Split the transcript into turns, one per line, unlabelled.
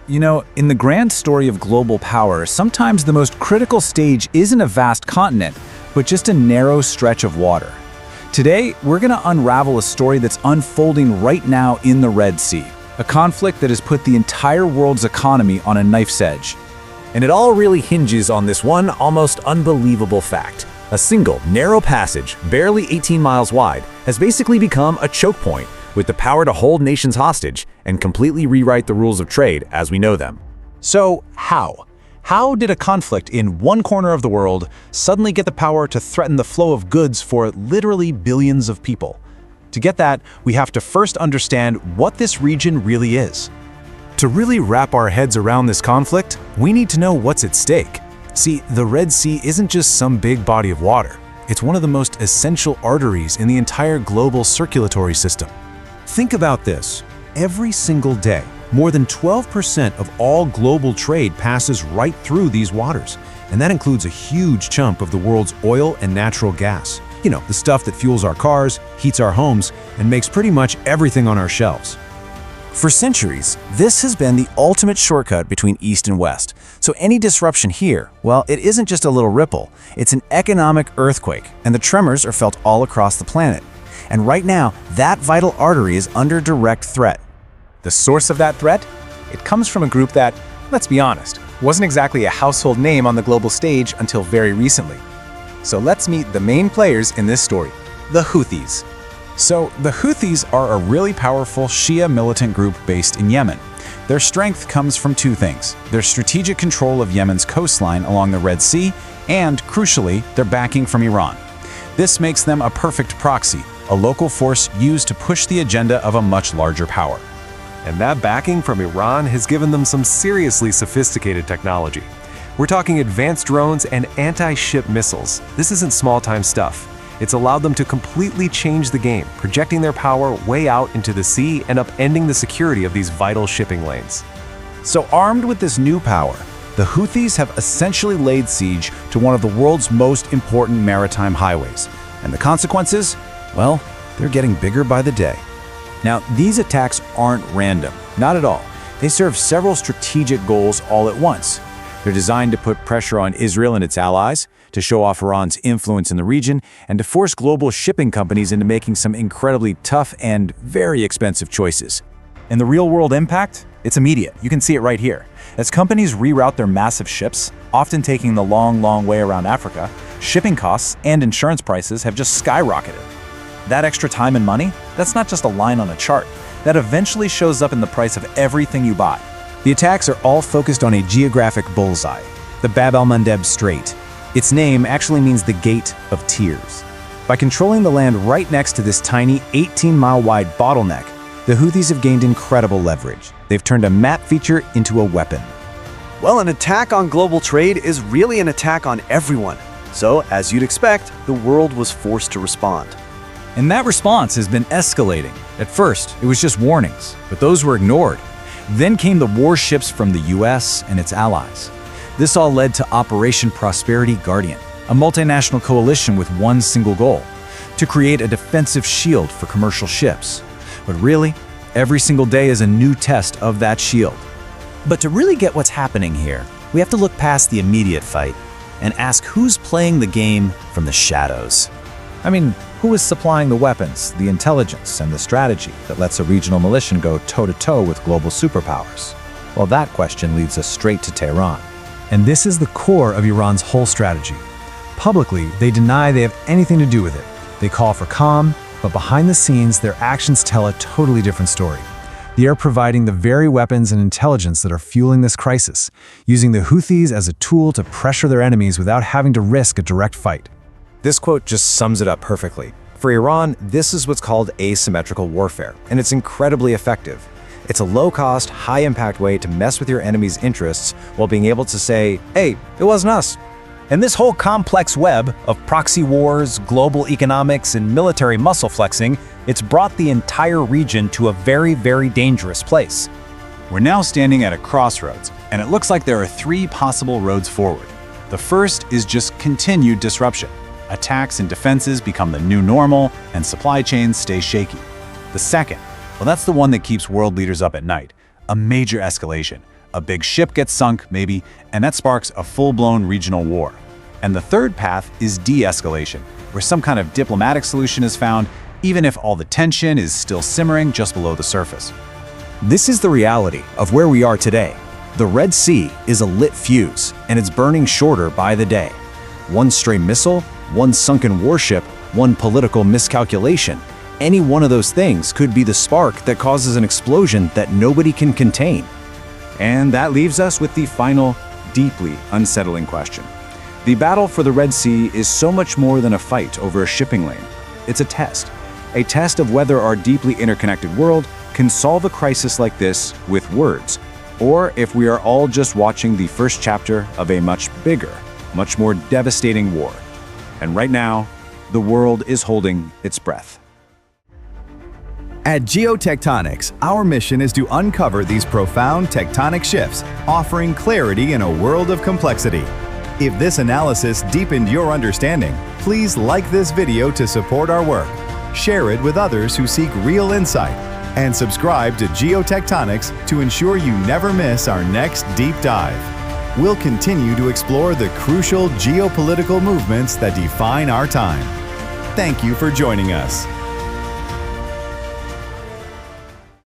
You know, in the grand story of global power, sometimes the most critical stage isn't a vast continent, but just a narrow stretch of water. Today, we're going to unravel a story that's unfolding right now in the Red Sea, a conflict that has put the entire world's economy on a knife's edge.
And it all really hinges on this one almost unbelievable fact. A single, narrow passage, barely 18 miles wide, has basically become a choke point, with the power to hold nations hostage and completely rewrite the rules of trade as we know them.
So, how? How did a conflict in one corner of the world suddenly get the power to threaten the flow of goods for literally billions of people? To get that, we have to first understand what this region really is.
To really wrap our heads around this conflict, we need to know what's at stake. See, the Red Sea isn't just some big body of water. It's one of the most essential arteries in the entire global circulatory system. Think about this. Every single day, more than 12% of all global trade passes right through these waters, and that includes a huge chunk of the world's oil and natural gas. You know, the stuff that fuels our cars, heats our homes, and makes pretty much everything on our shelves.
For centuries, this has been the ultimate shortcut between East and West. So any disruption here, well, it isn't just a little ripple, it's an economic earthquake, and the tremors are felt all across the planet. And right now, that vital artery is under direct threat. The source of that threat? It comes from a group that, let's be honest, wasn't exactly a household name on the global stage until very recently. So let's meet the main players in this story, the Houthis. So the Houthis are a really powerful Shia militant group based in Yemen. Their strength comes from two things: their strategic control of Yemen's coastline along the Red Sea, and, crucially, their backing from Iran. This makes them a perfect proxy, a local force used to push the agenda of a much larger power.
And that backing from Iran has given them some seriously sophisticated technology. We're talking advanced drones and anti-ship missiles. This isn't small-time stuff. It's allowed them to completely change the game, projecting their power way out into the sea and upending the security of these vital shipping lanes.
So armed with this new power, the Houthis have essentially laid siege to one of the world's most important maritime highways. And the consequences? Well, they're getting bigger by the day. Now, these attacks aren't random, not at all. They serve several strategic goals all at once. They're designed to put pressure on Israel and its allies, to show off Iran's influence in the region, and to force global shipping companies into making some incredibly tough and very expensive choices. And the real-world impact? It's immediate. You can see it right here. As companies reroute their massive ships, often taking the long way around Africa, shipping costs and insurance prices have just skyrocketed. That extra time and money, that's not just a line on a chart. That eventually shows up in the price of everything you buy. The attacks are all focused on a geographic bullseye, the Bab al-Mandab Strait. Its name actually means the Gate of Tears. By controlling the land right next to this tiny 18-mile-wide bottleneck, the Houthis have gained incredible leverage. They've turned a map feature into a weapon.
Well, an attack on global trade is really an attack on everyone. So, as you'd expect, the world was forced to respond.
And that response has been escalating. At first, it was just warnings, but those were ignored. Then came the warships from the US and its allies. This all led to Operation Prosperity Guardian, a multinational coalition with one single goal: to create a defensive shield for commercial ships. But really, every single day is a new test of that shield. But to really get what's happening here, we have to look past the immediate fight and ask who's playing the game from the shadows. I mean, who is supplying the weapons, the intelligence, and the strategy that lets a regional militia go toe-to-toe with global superpowers? Well, that question leads us straight to Tehran.
And this is the core of Iran's whole strategy. Publicly, they deny they have anything to do with it. They call for calm, but behind the scenes, their actions tell a totally different story. They are providing the very weapons and intelligence that are fueling this crisis, using the Houthis as a tool to pressure their enemies without having to risk a direct fight.
This quote just sums it up perfectly. For Iran, this is what's called asymmetrical warfare, and it's incredibly effective. It's a low-cost, high-impact way to mess with your enemy's interests while being able to say, hey, it wasn't us.
And this whole complex web of proxy wars, global economics, and military muscle flexing, it's brought the entire region to a very dangerous place. We're now standing at a crossroads, and it looks like there are three possible roads forward. The first is just continued disruption. Attacks and defenses become the new normal, and supply chains stay shaky. The second, well, that's the one that keeps world leaders up at night. A major escalation, A big ship gets sunk, maybe, and that sparks a full-blown regional war. And the third path is de-escalation, where some kind of diplomatic solution is found, even if all the tension is still simmering just below the surface.
This is the reality of where we are today. The Red Sea is a lit fuse, and it's burning shorter by the day. One stray missile, one sunken warship, one political miscalculation, any one of those things could be the spark that causes an explosion that nobody can contain.
And that leaves us with the final, deeply unsettling question. The battle for the Red Sea is so much more than a fight over a shipping lane. It's a test of whether our deeply interconnected world can solve a crisis like this with words, or if we are all just watching the first chapter of a much bigger, much more devastating war. And right now, the world is holding its breath.
At Geotectonics, our mission is to uncover these profound tectonic shifts, offering clarity in a world of complexity. If this analysis deepened your understanding, please like this video to support our work, share it with others who seek real insight, and subscribe to Geotectonics to ensure you never miss our next deep dive. We'll continue to explore the crucial geopolitical movements that define our time. Thank you for joining us.